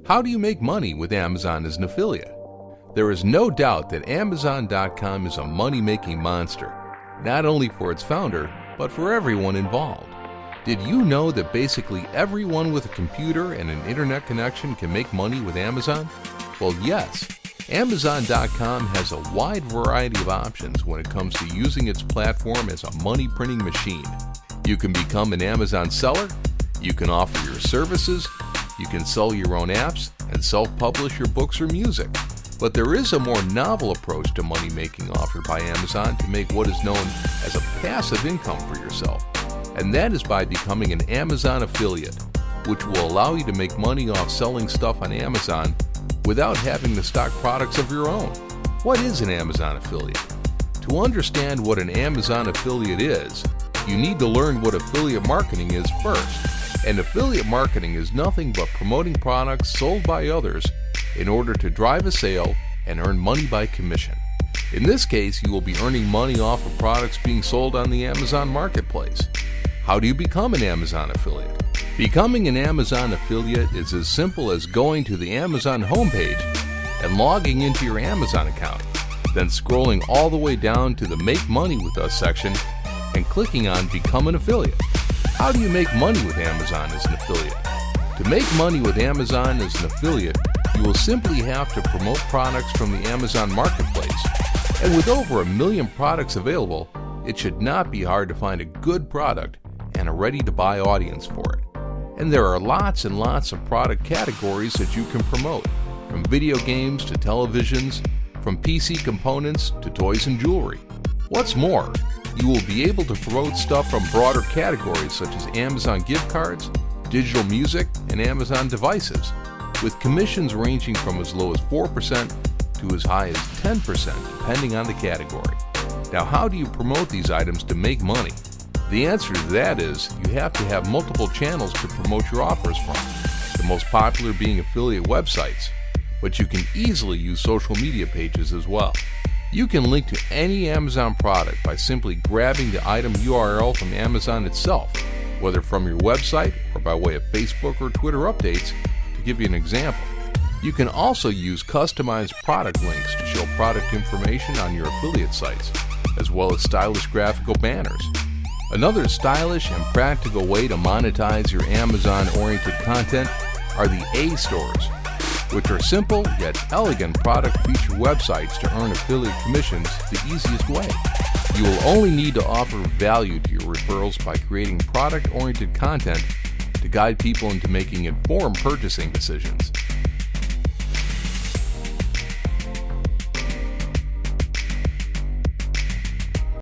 How do you make money with Amazon as an affiliate? There is no doubt that Amazon.com is a money-making monster, not only for its founder, but for everyone involved. Did you know that basically everyone with a computer and an internet connection can make money with Amazon? Well, yes. Amazon.com has a wide variety of options when it comes to using its platform as a money printing machine. You can become an Amazon seller, you can offer your services, you can sell your own apps, and self-publish your books or music. But there is a more novel approach to money making offered by Amazon to make what is known as a passive income for yourself. And that is by becoming an Amazon affiliate, which will allow you to make money off selling stuff on Amazon without having to stock products of your own. What is an Amazon affiliate? To understand what an Amazon affiliate is, you need to learn what affiliate marketing is first. And affiliate marketing is nothing but promoting products sold by others in order to drive a sale and earn money by commission. In this case, you will be earning money off of products being sold on the Amazon marketplace. How do you become an Amazon affiliate? Becoming an Amazon affiliate is as simple as going to the Amazon homepage and logging into your Amazon account, then scrolling all the way down to the Make Money With Us section and clicking on Become an Affiliate. How do you make money with Amazon as an affiliate? To make money with Amazon as an affiliate, you will simply have to promote products from the Amazon marketplace. And with over 1 million products available, it should not be hard to find a good product and a ready-to-buy audience for it. And there are lots and lots of product categories that you can promote, from video games to televisions, from PC components to toys and jewelry. What's more, you will be able to promote stuff from broader categories such as Amazon gift cards, digital music, and Amazon devices, with commissions ranging from as low as 4% to as high as 10% depending on the category. Now, how do you promote these items to make money? The answer to that is you have to have multiple channels to promote your offers from, the most popular being affiliate websites, but you can easily use social media pages as well. You can link to any Amazon product by simply grabbing the item URL from Amazon itself, whether from your website or by way of Facebook or Twitter updates, to give you an example. You can also use customized product links to show product information on your affiliate sites, as well as stylish graphical banners. Another stylish and practical way to monetize your Amazon-oriented content are the A-stores, which are simple yet elegant product feature websites to earn affiliate commissions the easiest way. You will only need to offer value to your referrals by creating product-oriented content to guide people into making informed purchasing decisions.